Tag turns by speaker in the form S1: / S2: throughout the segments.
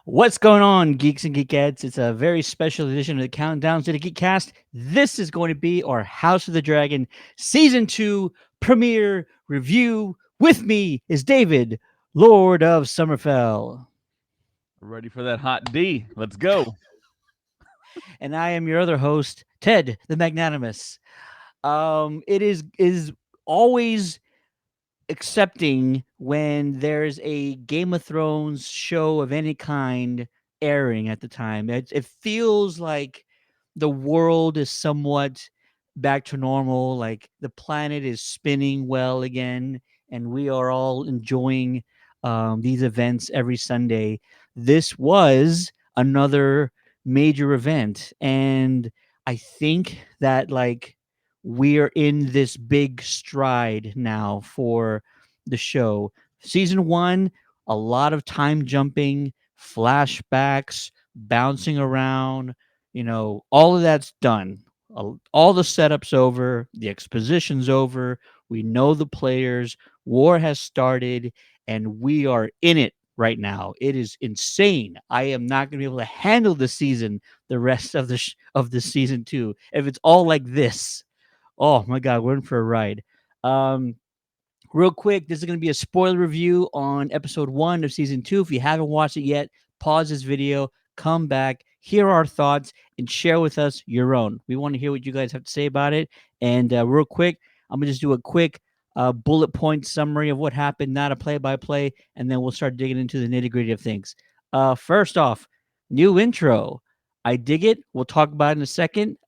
S1: What's going on, geeks and geekettes? It's a very special edition of the Countdown City Geek Cast. This is going to be our House of the Dragon Season 2 premiere review. With me is David, Lord of Summerfell.
S2: Ready for that hot D. Let's go.
S1: And I am your other host, Ted, the Magnanimous. It is always accepting when there's a Game of Thrones show of any kind airing at the time. It feels like the world is somewhat back to normal, like the planet is spinning well again, and we are all enjoying these events every Sunday. This was another major event, and I think that we're in this big stride now for the show. Season one, a lot of time jumping, flashbacks, bouncing around, all of that's done. All the setups over, the exposition's over. We know the players. War has started, and we are in it right now. It is insane. I am not going to be able to handle the season, the rest of the season two, if it's all like this. Oh my god, we're in for a ride. Um, Real quick, this is going to be a spoiler review on episode 1 of season 2. If you haven't watched it yet, pause this video, come back, hear our thoughts, and share with us your own. We want to hear what you guys have to say about it. And real quick, I'm going to just do a quick bullet point summary of what happened, not a play by play, and then we'll start digging into the nitty gritty of things. First off, new intro. I dig it. We'll talk about it in a second.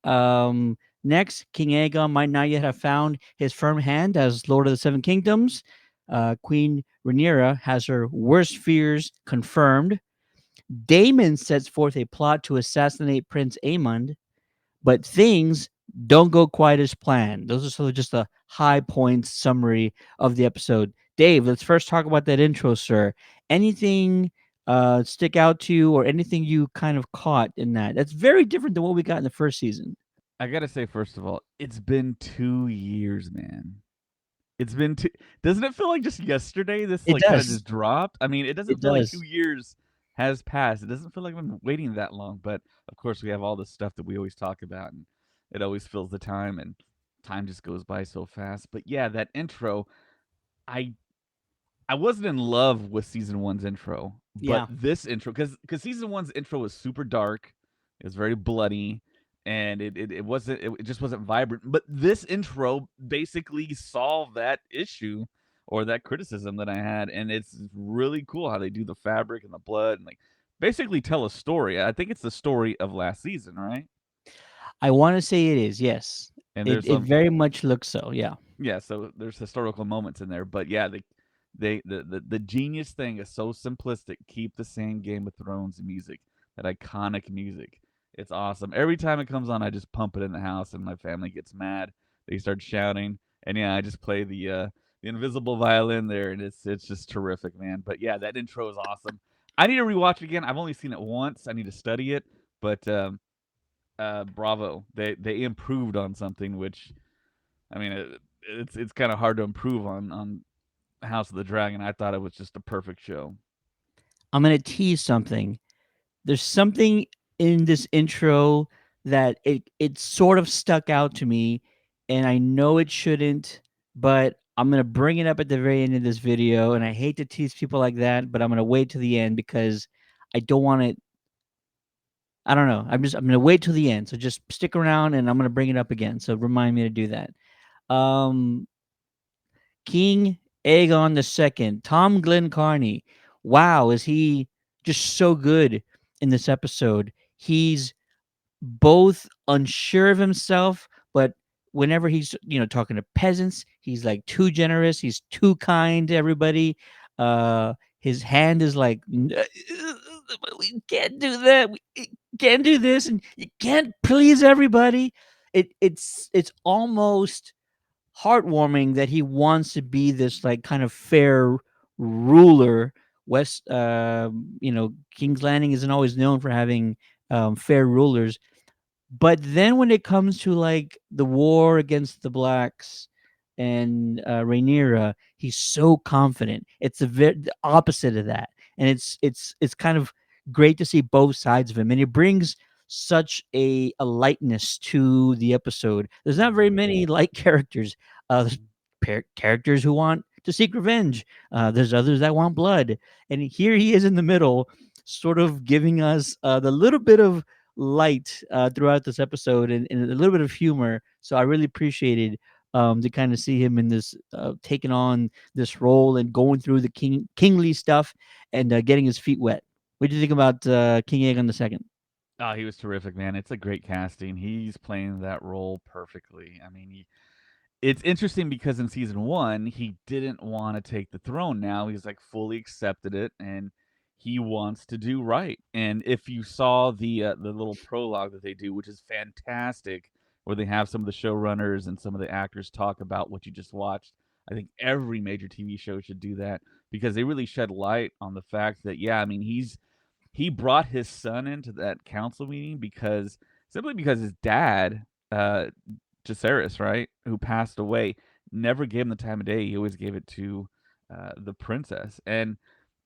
S1: Next, King Aegon might not yet have found his firm hand as Lord of the Seven Kingdoms. Queen Rhaenyra has her worst fears confirmed. Daemon sets forth a plot to assassinate Prince Aemond, but things don't go quite as planned. Those are sort of just a high points summary of the episode. Dave, let's first talk about that intro, sir. Anything stick out to you or anything you kind of caught in that? That's very different than what we got in the first season.
S2: I gotta say, first of all, it's been 2 years, man. It's been two. Doesn't it feel like just yesterday this
S1: It
S2: kind of
S1: does.
S2: just dropped? I mean, it
S1: It
S2: doesn't feel like two
S1: does.
S2: years has passed. It doesn't feel like I've been waiting that long. But of course, we have all this stuff that we always talk about, and it always fills the time, and time just goes by so fast. But yeah, that intro, I I wasn't in love with season one's intro, but
S1: Yeah.
S2: this intro, because season one's intro was super dark, it was very bloody, and it wasn't it just wasn't vibrant. But this intro basically solved that issue or that criticism that I had, and it's really cool how they do the fabric and the blood and like basically tell a story. I think it's the story of last season, right?
S1: I want to say it is. Yes.
S2: And
S1: It
S2: there's
S1: it
S2: some
S1: very much looks so. Yeah.
S2: yeah, so there's historical moments in there, but yeah, the genius thing is so simplistic. Keep the same Game of Thrones music, that iconic music. It's awesome. Every time it comes on, I just pump it in the house, and my family gets mad. They start shouting, and yeah, I just play the invisible violin there, and it's just terrific, man. But yeah, that intro is awesome. I need to rewatch it again. I've only seen it once. I need to study it, but bravo, they improved on something which I mean, it's kind of hard to improve on House of the Dragon. I thought it was just a perfect show.
S1: I'm gonna tease something. There's something in this intro that it sort of stuck out to me, and I know it shouldn't, but I'm gonna bring it up at the very end of this video. And I hate to tease people like that, but I'm gonna wait to the end because I don't want it. I don't know. I'm gonna wait till the end. So just stick around, and I'm gonna bring it up again. So remind me to do that. Um, King Aegon II, Tom Glynn-Carney. Wow, is he just so good in this episode? He's both unsure of himself, but whenever he's talking to peasants, he's like too generous. He's too kind to everybody. His hand is like, we can't do that. We can't do this, and you can't please everybody. It's almost heartwarming that he wants to be this like kind of fair ruler. King's Landing isn't always known for having fair rulers, but then when it comes to like the war against the blacks and Rhaenyra, he's so confident. It's the opposite of that, and it's kind of great to see both sides of him, and it brings such a lightness to the episode. There's not very
S2: Mhm.
S1: many light characters. There's characters who want to seek revenge. There's others that want blood, and here he is in the middle, sort of giving us the little bit of light throughout this episode, and a little bit of humor. So I really appreciated to kind of see him in this taking on this role and going through the kingly stuff and getting his feet wet. What do you think about King Aegon II?
S2: Oh, he was terrific, man. It's a great casting. He's playing that role perfectly. I mean, it's interesting because in season one, he didn't want to take the throne. Now he's like fully accepted it, and he wants to do right. And if you saw the little prologue that they do, which is fantastic, where they have some of the showrunners and some of the actors talk about what you just watched, I think every major TV show should do that because they really shed light on the fact that yeah, I mean he brought his son into that council meeting because simply because his dad, Jacaerys, right, who passed away, never gave him the time of day. He always gave it to the princess, and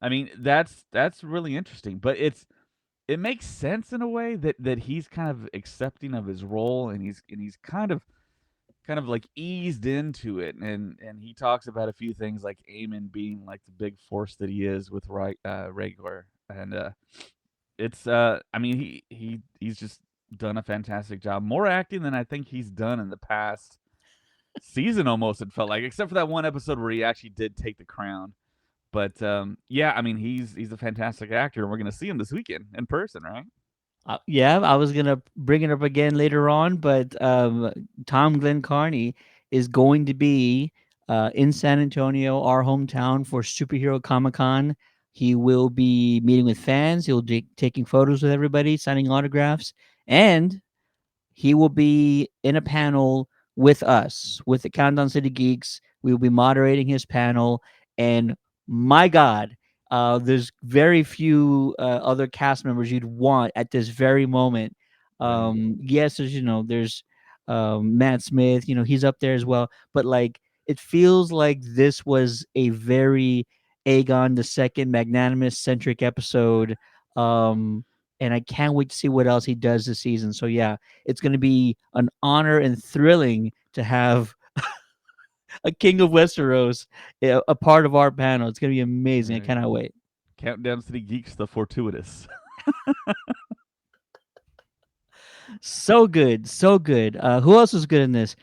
S2: I mean that's really interesting. But it makes sense in a way that he's kind of accepting of his role, and he's kind of like eased into it, and he talks about a few things like Aemon being like the big force that he is with Rhaegar, and it's I mean he's just done a fantastic job. More acting than I think he's done in the past season almost it felt like, except for that one episode where he actually did take the crown. But yeah, I mean he's a fantastic actor and we're going to see him this weekend in person, right?
S1: Yeah, I was gonna bring it up again later on, but Tom Glenn-Carney is going to be in San Antonio, our hometown, for Superhero Comic Con. He will be meeting with fans. He'll be taking photos with everybody, signing autographs, and he will be in a panel with us, with the Countdown City Geeks. We will be moderating his panel, and my God, there's very few other cast members you'd want at this very moment.
S2: Right.
S1: Yes, there's there's Matt Smith, he's up there as well, but like it feels like this was a very Aegon the Second magnanimous centric episode. And I can't wait to see what else he does this season. So yeah, it's going to be an honor and thrilling to have a King of Westeros a part of our panel. It's going to be amazing. I
S2: Right.
S1: cannot wait.
S2: Countdown City Geeks, the fortuitous.
S1: So good, so good. Who else is good in this?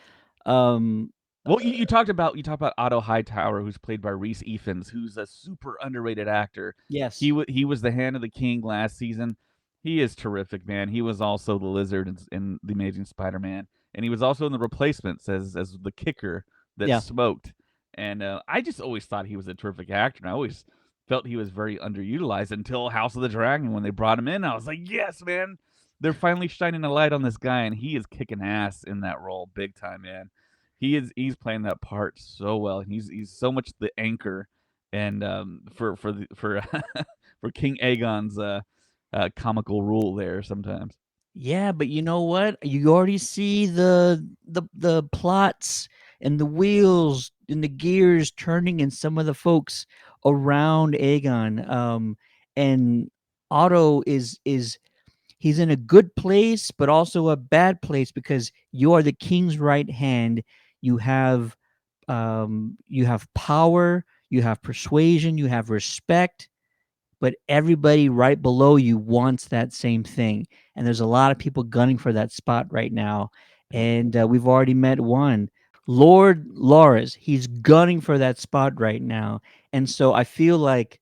S1: Um,
S2: Well, you talked about Otto Hightower, who's played by Reese Ifans, who's a super underrated actor. He
S1: yes,
S2: he was the Hand of the King last season. He is terrific, man. He was also the Lizard in the Amazing Spider-Man, and he was also in the Replacements as the kicker that
S1: yeah.
S2: smoked. And I just always thought he was a terrific actor, and I always felt he was very underutilized until House of the Dragon when they brought him in. I was like, yes, man, they're finally shining a light on this guy, and he is kicking ass in that role, big time, man. He's playing that part so well. He's so much the anchor, and for for King Aegon's comical rule there sometimes.
S1: Yeah, but you know what? You already see the plots and the wheels and the gears turning in some of the folks around Aegon. And Otto is he's in a good place, but also a bad place because you are the king's right hand. You have power, you have persuasion, you have respect, but everybody right below you wants that same thing. And there's a lot of people gunning for that spot right now.
S2: Yep.
S1: And we've already met one. Lord Loras, he's gunning for that spot right now. And so I feel like,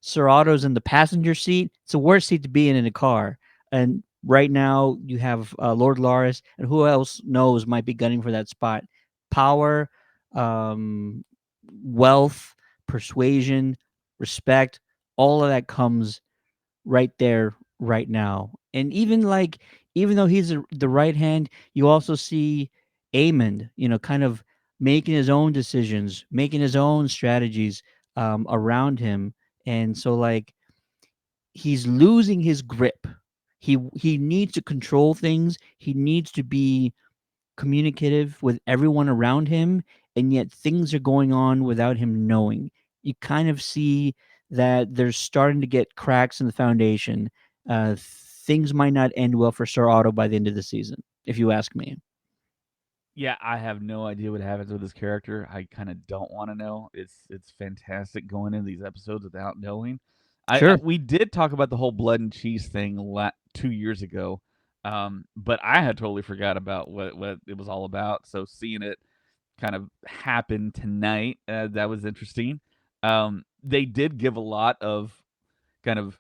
S1: Sir Otto's in the passenger seat. It's the worst seat to be in a car. And right now you have Lord Loras, and who else knows might be gunning for that spot. Power, um, wealth, persuasion, respect, all of that comes right there right now. And even like even though he's the right hand, you also see Amond, kind of making his own decisions, making his own strategies around him. And so like he's losing his grip. He needs to control things. He needs to be communicative with everyone around him, and yet things are going on without him knowing. You kind of see that there's starting to get cracks in the foundation. Uh, Things might not end well for Sir Otto by the end of the season, if you ask me.
S2: Yeah, I have no idea what happens with this character. I kind of don't want to know. It's fantastic going into these episodes without knowing. I
S1: Sure.
S2: we did talk about the whole blood and cheese thing 2 years ago, but I had totally forgot about what it was all about. So seeing it kind of happen tonight, that was interesting. They did give a lot of kind of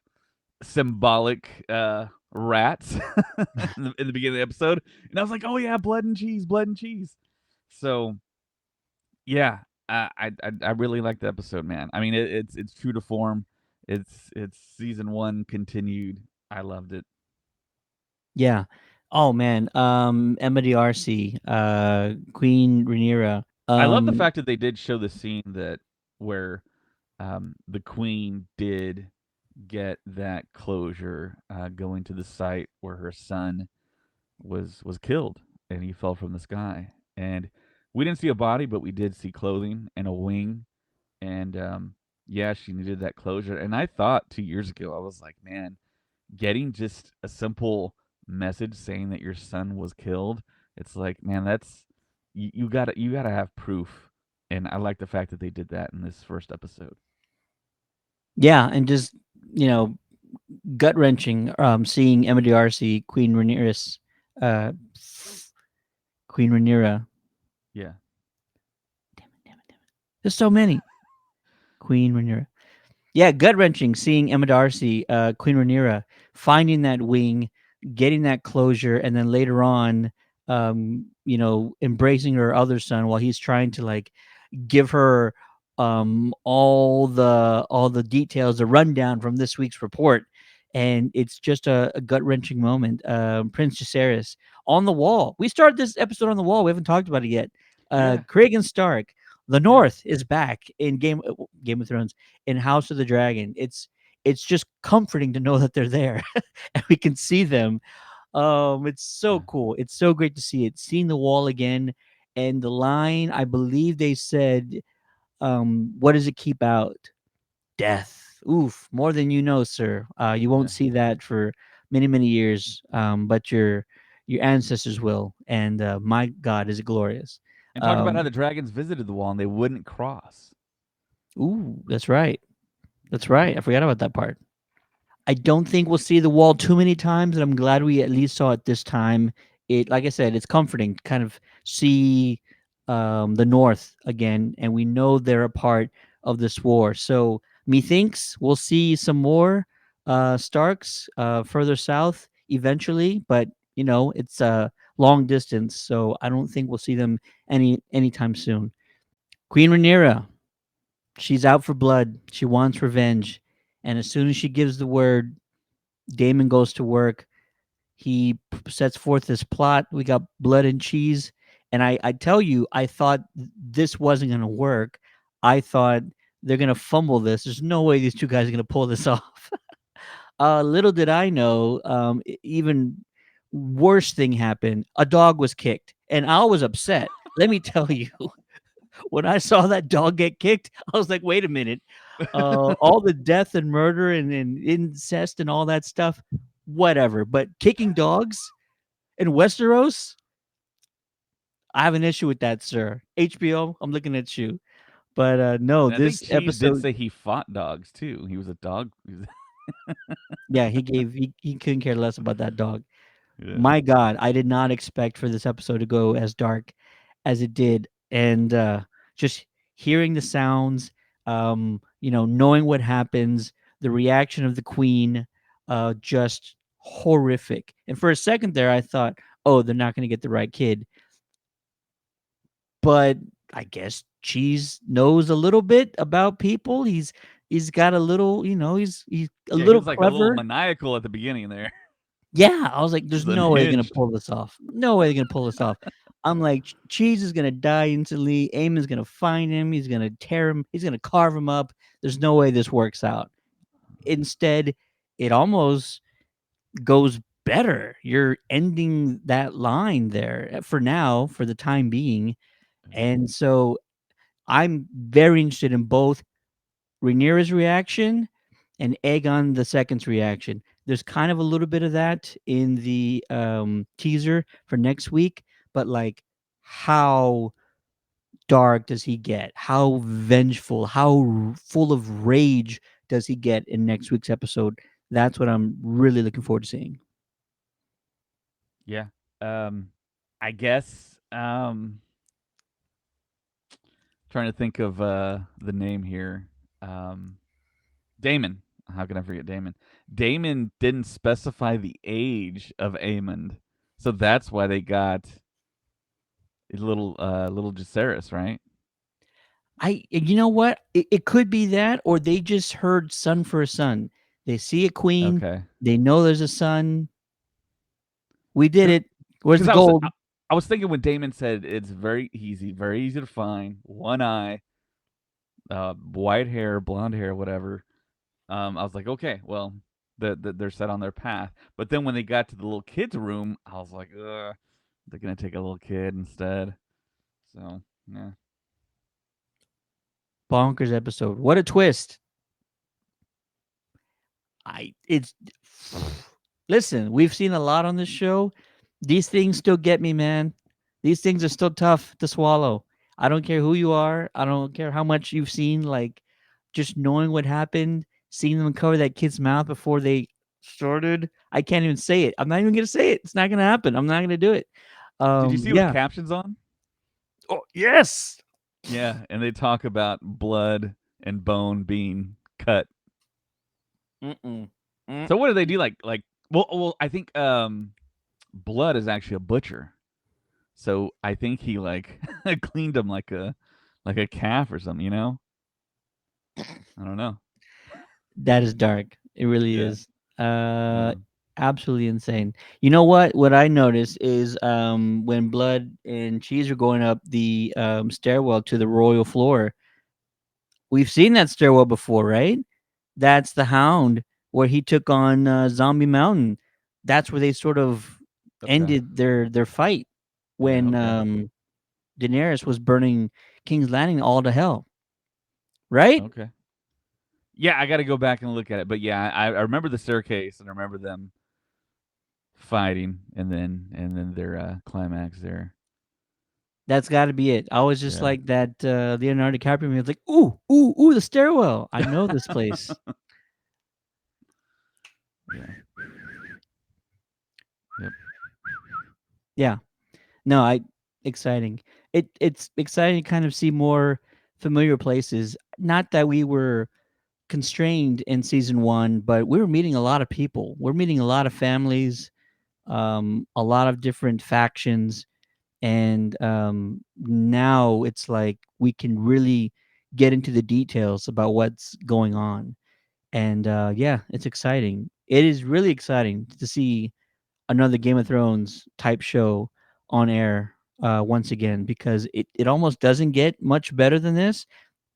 S2: symbolic rats in the beginning of the episode, and I was like, "Oh yeah, blood and cheese, blood and cheese." So yeah, I really like the episode, man. I mean, it's true to form. It's season one continued. I loved it.
S1: Yeah. Oh man. Emma D'Arcy, Queen Rhaenyra.
S2: I love the fact that they did show the scene that where the queen did get that closure, going to the site where her son was killed and he fell from the sky. And we didn't see a body, but we did see clothing and a wing. And yeah, she needed that closure. And I thought 2 years ago, I was like, man, getting just a simple message saying that your son was killed, it's like, man, that's you gotta have proof. And I like the fact that they did that in this first episode.
S1: Yeah, and just you know, gut wrenching. Seeing Emma D'Arcy, uh, Queen Rhaenyra.
S2: Yeah.
S1: There's so many. Queen Rhaenyra. Yeah, gut wrenching. Seeing Emma D'Arcy, Queen Rhaenyra, finding that wing, getting that closure, and then later on, embracing her other son while he's trying to like give her all the details, the rundown from this week's report, and it's just a gut wrenching moment. Prince Jacaerys on the wall. We started this episode on the wall. We haven't talked about it yet.
S2: Yeah.
S1: Craig and Stark. The
S2: Yeah.
S1: North is back in Game of Thrones, in House of the Dragon. It's just comforting to know that they're there and we can see them. It's so
S2: Yeah.
S1: cool. It's so great to see it. Seeing the wall again, and the line, I believe they said, what does it keep out? Death. Oof, more than you know, sir. You won't
S2: Yeah.
S1: see that for many, many years. But your ancestors will, and my God, is it glorious?
S2: And talk about how
S1: Um,
S2: the dragons visited the wall and they wouldn't cross.
S1: ooh, that's right. That's
S2: Yeah.
S1: right. I forgot about that part. I don't think we'll see the wall too many times, and I'm glad we at least saw it this time. It, like I said, it's comforting to kind of see the North again, and we know they're a part of this war. So methinks we'll see some more Starks further south eventually, but it's a long distance, so I don't think we'll see them anytime soon. Queen Rhaenyra, she's out for blood. She wants revenge, and as soon as she gives the word, Damon goes to work. He sets forth this plot. We got blood and cheese. And I tell you, I thought this wasn't going to work. I thought they're going to fumble this. There's no way these two guys are going to pull this off. Little did I know, even worse thing happened. A dog was kicked, and I was upset. Let me tell you, when I saw that dog get kicked, I was like, wait a minute. All the death and murder and incest and all that stuff, whatever. But kicking dogs in Westeros, I have an issue with that, sir. HBO, I'm looking at you. But no,
S2: And I think
S1: this
S2: Cheese did
S1: episode,
S2: say he fought dogs too. He was a dog.
S1: yeah, he couldn't care less about that dog.
S2: Yeah.
S1: My God, I did not expect for this episode to go as dark as it did, and just hearing the sounds, knowing what happens, the reaction of the queen, just horrific. And for a second there, I thought, oh, they're not going to get the right kid, but I guess Cheese knows a little bit about people. He's got a little, he's a
S2: Yeah, he
S1: little
S2: was like a little
S1: clever.
S2: maniacal at the beginning there.
S1: Yeah, I was like,
S2: He
S1: "There's
S2: was
S1: no way they're gonna
S2: unhinged.
S1: pull this off. No way they're gonna pull this off." I'm like, Cheese is gonna die instantly. Aemon's gonna find him. He's gonna tear him. He's gonna carve him up. There's no way this works out. Instead, it almost goes better. You're ending that line there, for now, for the time being,
S2: Yeah.
S1: and so I'm very interested in both. Rhaenyra's reaction and Aegon the Second's reaction. There's kind of a little bit of that in the teaser for next week, but like, how dark does he get? How vengeful? How full of rage does he get in next week's episode? That's what I'm really looking forward to seeing.
S2: Yeah. I guess trying to think of the name here. Um, Damon. How can I forget Damon? Damon didn't specify the age of Aemond, so that's why they got a little Jacaerys, right?
S1: You know what? It could be that, or they just heard son for a son. They see a queen,
S2: Okay.
S1: they know there's a son. We did
S2: Because
S1: it. Where's the
S2: I was
S1: gold?
S2: I was thinking when Damon said it's very easy to find, one eye, white hair, blonde hair, whatever. I was like, okay, well, they're set on their path. But then when they got to the little kid's room, I was like, ugh, they're gonna take a little kid instead. So yeah,
S1: Bonkers episode. What a twist. It's listen, we've seen a lot on this show. These things still get me, man. These things are still tough to swallow. I don't care who you are. I don't care how much you've seen. Like, just knowing what happened, seeing them cover that kid's mouth before they started. I can't even say it. I'm not even gonna say it. It's not gonna happen. I'm not gonna do it.
S2: did you see with
S1: Yeah.
S2: captions on?
S1: Oh yes.
S2: Yeah, and they talk about blood and bone being cut.
S1: Mm-mm. Mm.
S2: So what do they do? Well, I think blood is actually a butcher. So I think he like cleaned him like a calf or something. I don't know.
S1: That is dark. It really
S2: Yeah.
S1: is. Uh,
S2: Yeah.
S1: Absolutely insane. You know what? What I noticed is when Blood and Cheese are going up the stairwell to the royal floor, we've seen that stairwell before, right? That's the Hound where he took on Zombie Mountain. That's where they sort of
S2: Okay.
S1: ended their fight
S2: Yeah.
S1: when
S2: Okay.
S1: Daenerys was burning King's Landing all to hell, right?
S2: Okay. Yeah, I got to go back and look at it. But yeah, I remember the staircase and I remember them fighting and then their climax there.
S1: That's got to be it. I was just
S2: Yeah.
S1: like that Leonardo DiCaprio. He was like, "Ooh, ooh, ooh, the stairwell. I know this place."
S2: Yeah. Yep.
S1: Yeah. No, I exciting. It's exciting to kind of see more familiar places. Not that we were constrained in season 1, but we were meeting a lot of people. We're meeting a lot of families, a lot of different factions, and now it's like we can really get into the details about what's going on. And yeah, it's exciting. It is really exciting to see another Game of Thrones type show on air once again, because it almost doesn't get much better than this.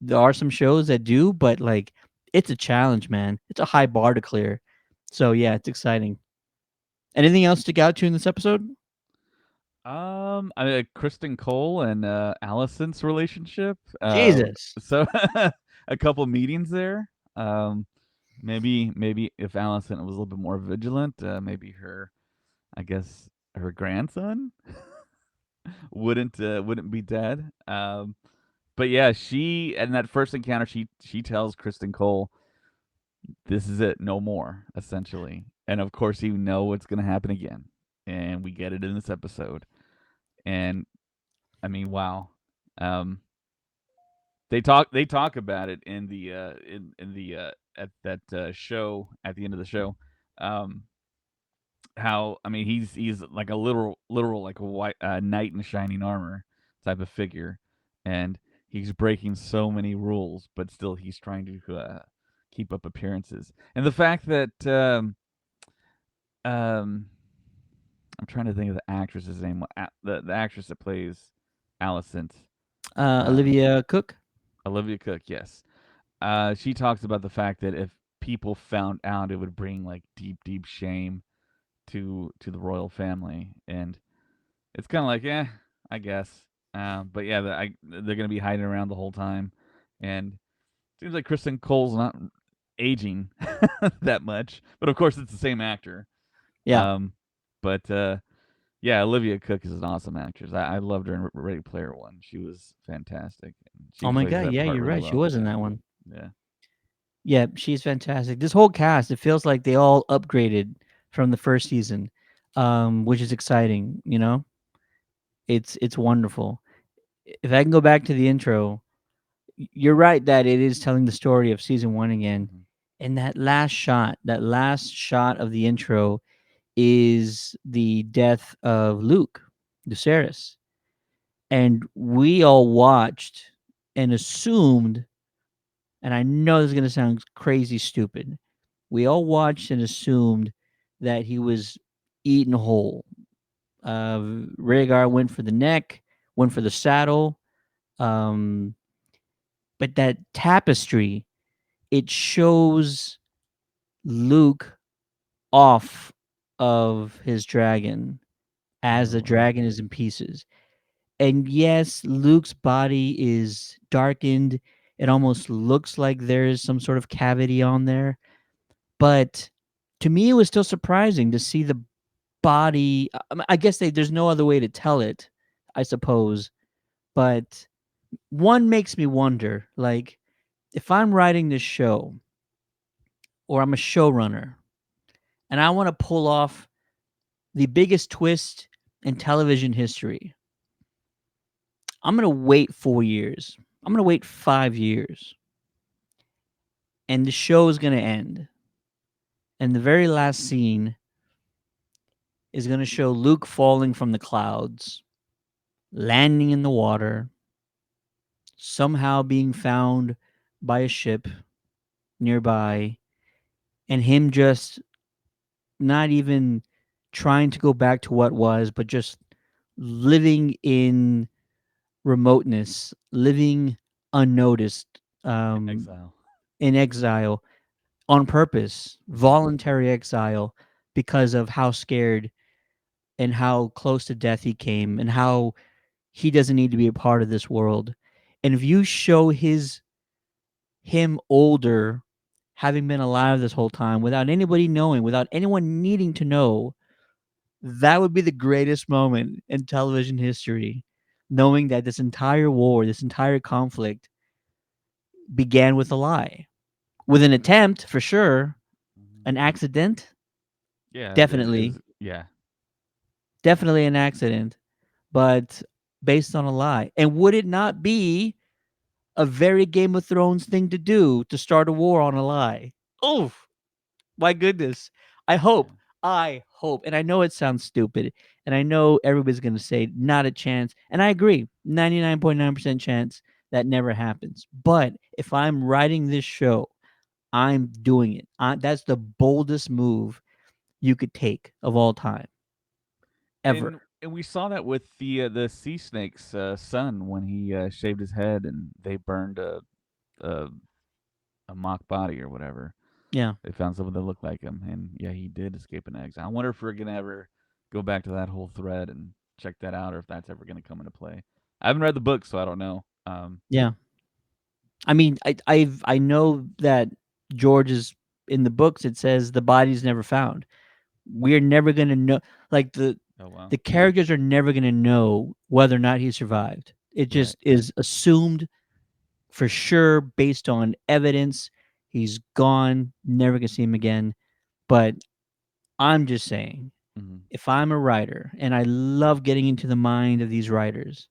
S1: There are some shows that do, but like, it's a challenge, man. It's a high bar to clear. So yeah, it's exciting. Anything else stick out to you in this episode?
S2: I mean, Kristen Cole and Allison's relationship.
S1: Jesus.
S2: So a couple meetings there. Maybe if Allison was a little bit more vigilant, maybe I guess her grandson wouldn't be dead. But yeah, she in that first encounter, she tells Kristen Cole, "This is it, no more," essentially. And of course, you know what's going to happen again, and we get it in this episode. And I mean, wow. Um, they talk about it in the in the at that show at the end of the show. Um, how I mean he's like a literal like a white knight in shining armor type of figure, and he's breaking so many rules, but still he's trying to keep up appearances. And the fact that um I'm trying to think of the actress's name, the actress that plays Alicent, um,
S1: Olivia Cook.
S2: Olivia Cook, yes. She talks about the fact that if people found out, it would bring like deep shame to the royal family, and it's kind of like, yeah, I guess. But yeah, they're gonna be hiding around the whole time, and Seems like Kristen Cole's not aging that much, but of course it's the same actor.
S1: Yeah.
S2: Um, but yeah, Olivia Cook is an awesome actress. I loved her in Ready Player One. She was fantastic. She
S1: Oh my
S2: plays
S1: god,
S2: that
S1: yeah,
S2: part
S1: you're
S2: really
S1: right. She
S2: well.
S1: was in that one.
S2: Yeah.
S1: Yeah, she's fantastic. This whole cast, it feels like they all upgraded from the first season, which is exciting. It's wonderful. If I can go back to the intro, you're right that it is telling the story of season one again.
S2: Hmm.
S1: And that last shot of the intro is the death of Luke, Lucerys. And we all watched and assumed, and I know this is going to sound crazy stupid, we all watched and assumed that he was eaten whole. Rhaegar went for the neck, went for the saddle, um, but that tapestry, it shows Luke off of his dragon as
S2: Oh
S1: the
S2: wow.
S1: dragon is in pieces. And yes, Luke's body is darkened. It almost looks like there's some sort of cavity on there. But to me, it was still surprising to see the body. I guess there's no other way to tell it, I suppose. But one makes me wonder, like, if I'm writing this show or I'm a showrunner and I want to pull off the biggest twist in television history, I'm going to wait 4 years. I'm going to wait 5 years. And the show is going to end. And the very last scene is going to show Luke falling from the clouds, landing in the water, somehow being found by a ship nearby, and him just not even trying to go back to what was, but just living in remoteness, living unnoticed,
S2: In
S1: um,
S2: exile.
S1: in exile on purpose,
S2: Hmm.
S1: voluntary exile because of how scared and how close to death he came and how he doesn't need to be a part of this world. And if you show him older, having been alive this whole time without anybody knowing, without anyone needing to know, that would be the greatest moment in television history. Knowing that this entire war, this entire conflict began with a lie. With an attempt, for sure,
S2: Hmm.
S1: an accident,
S2: Yeah,
S1: definitely,
S2: yeah.
S1: definitely an accident, but based on a lie. And would it not be a very Game of Thrones thing to do to start a war on a lie? Oh, my goodness. I
S2: Yeah.
S1: hope. I hope. And I know it sounds stupid. And I know everybody's going to say not a chance. And I agree. 99.9% chance that never happens. But if I'm writing this show, I'm doing it. That's the boldest move you could take of all time, ever.
S2: And we saw that with the sea snake's son when he shaved his head and they burned a a mock body or whatever.
S1: Yeah.
S2: They found someone that looked like him, and yeah, he did escape an exile. I wonder if we're gonna ever go back to that whole thread and check that out, or if that's ever gonna come into play. I haven't read the book, so I don't know.
S1: Yeah. I mean, I know that George is in the books. It says the body's never found. We're never gonna know. Like
S2: Oh wow,
S1: the characters are never gonna know whether or not he survived. It
S2: right.
S1: just is assumed for sure based on evidence. He's gone. Never gonna see him again. But I'm just saying,
S2: Hmm.
S1: if I'm a writer and I love getting into the mind of these writers,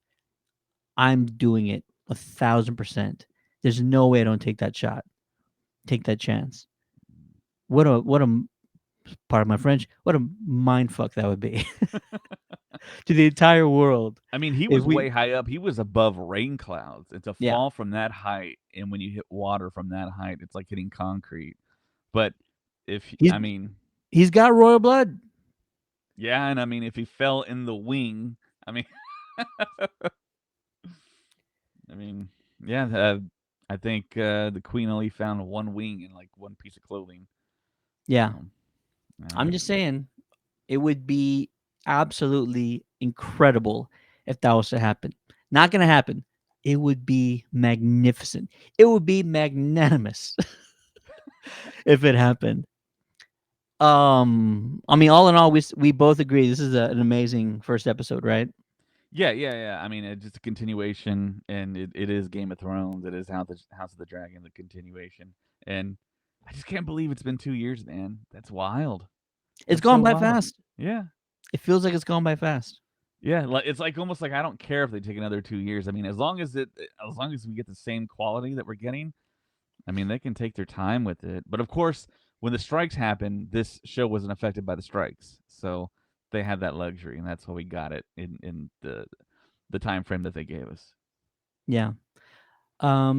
S1: I'm doing it 1,000%. There's no way I don't take that shot, take that chance. Part of my French, what a mind fuck that would be to the entire world
S2: I mean, he
S1: if
S2: was
S1: we.
S2: way high up. He was above rain clouds, and to
S1: Yeah,
S2: fall from that height, and when you hit water from that height, it's like hitting concrete. But
S1: he's
S2: I mean,
S1: he's got royal blood.
S2: yeah, and I mean, if he fell in the wing, I mean, I mean, yeah, I think the queen only found one wing and like one piece of clothing.
S1: Yeah,
S2: So, yeah.
S1: I'm just saying it would be absolutely incredible if that was to happen. Not gonna happen. It would be magnificent. It would be magnanimous if it happened. I mean, all in all, we both agree this is an amazing first episode, right?
S2: Yeah, yeah, yeah. I mean, it's just a continuation, and it is Game of Thrones. It is House of the Dragon, the continuation, and I just can't believe it's been 2 years, man. That's wild.
S1: It's
S2: That's
S1: gone
S2: so
S1: by
S2: wild.
S1: fast.
S2: Yeah,
S1: It feels like it's gone by fast.
S2: yeah. Like it's like almost like I don't care if they take another 2 years. I mean, as long as we get the same quality that we're getting, I mean, they can take their time with it. But of course, when the strikes happened, this show wasn't affected by the strikes, so they had that luxury, and that's why we got it in the time frame that they gave us.
S1: Yeah. I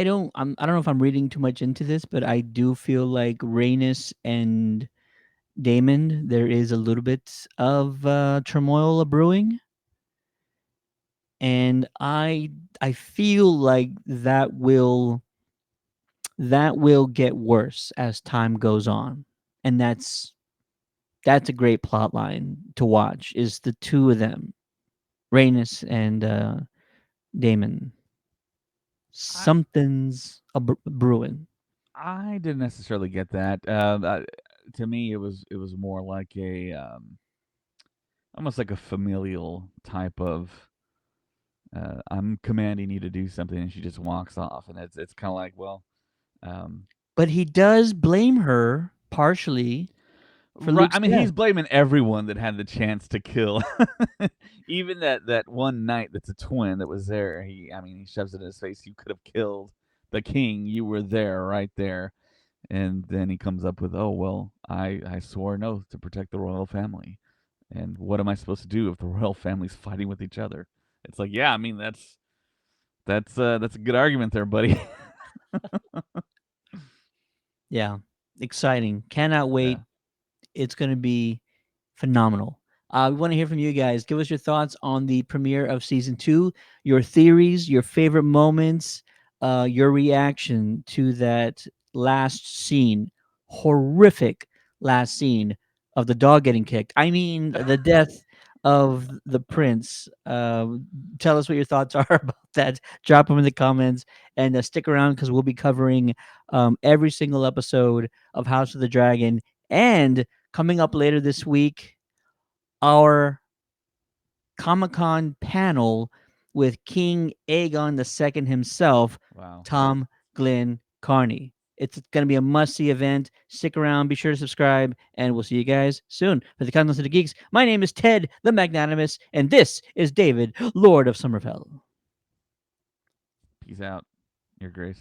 S1: don't know if I'm reading too much into this, but I do feel like Rhaenys and Damon, there is a little bit of turmoil brewing, and I feel like that will get worse as time goes on, and that's a great plot line to watch. Is the two of them, Rhaenys and Damon.
S2: I
S1: Something's brewing.
S2: I didn't necessarily get that. To me, it was more like a almost like a familial type of I'm commanding you to do something, and she just walks off, and it's kind of like, well, um,
S1: But he does blame her partially for
S2: right.
S1: Luke's
S2: I mean,
S1: death.
S2: he's blaming everyone that had the chance to kill, even that one knight that's a twin that was there. I mean, he shoves it in his face. You could have killed the king. You were there, right there. And then he comes up with, oh well, I swore an oath to protect the royal family, and what am I supposed to do if the royal family's fighting with each other? It's like, yeah, I mean that's a good argument there, buddy.
S1: Yeah, exciting. Cannot
S2: Yeah.
S1: wait. It's going to be phenomenal. We want to hear from you guys. Give us your thoughts on the premiere of season two, your theories, your favorite moments, your reaction to that last scene, horrific last scene of the dog getting kicked. I mean, the death of the prince. Tell us what your thoughts are about that. Drop them in the comments and stick around because we'll be covering every single episode of House of the Dragon. And coming up later this week, our Comic Con panel with King Aegon II himself,
S2: Wow.
S1: Tom Glynn-Carney. It's going to be a must see event. Stick around, be sure to subscribe, and we'll see you guys soon. For the Countdown City Geeks, my name is Ted the Magnanimous, and this is David, Lord of Summerfell.
S2: Peace out, Your Grace.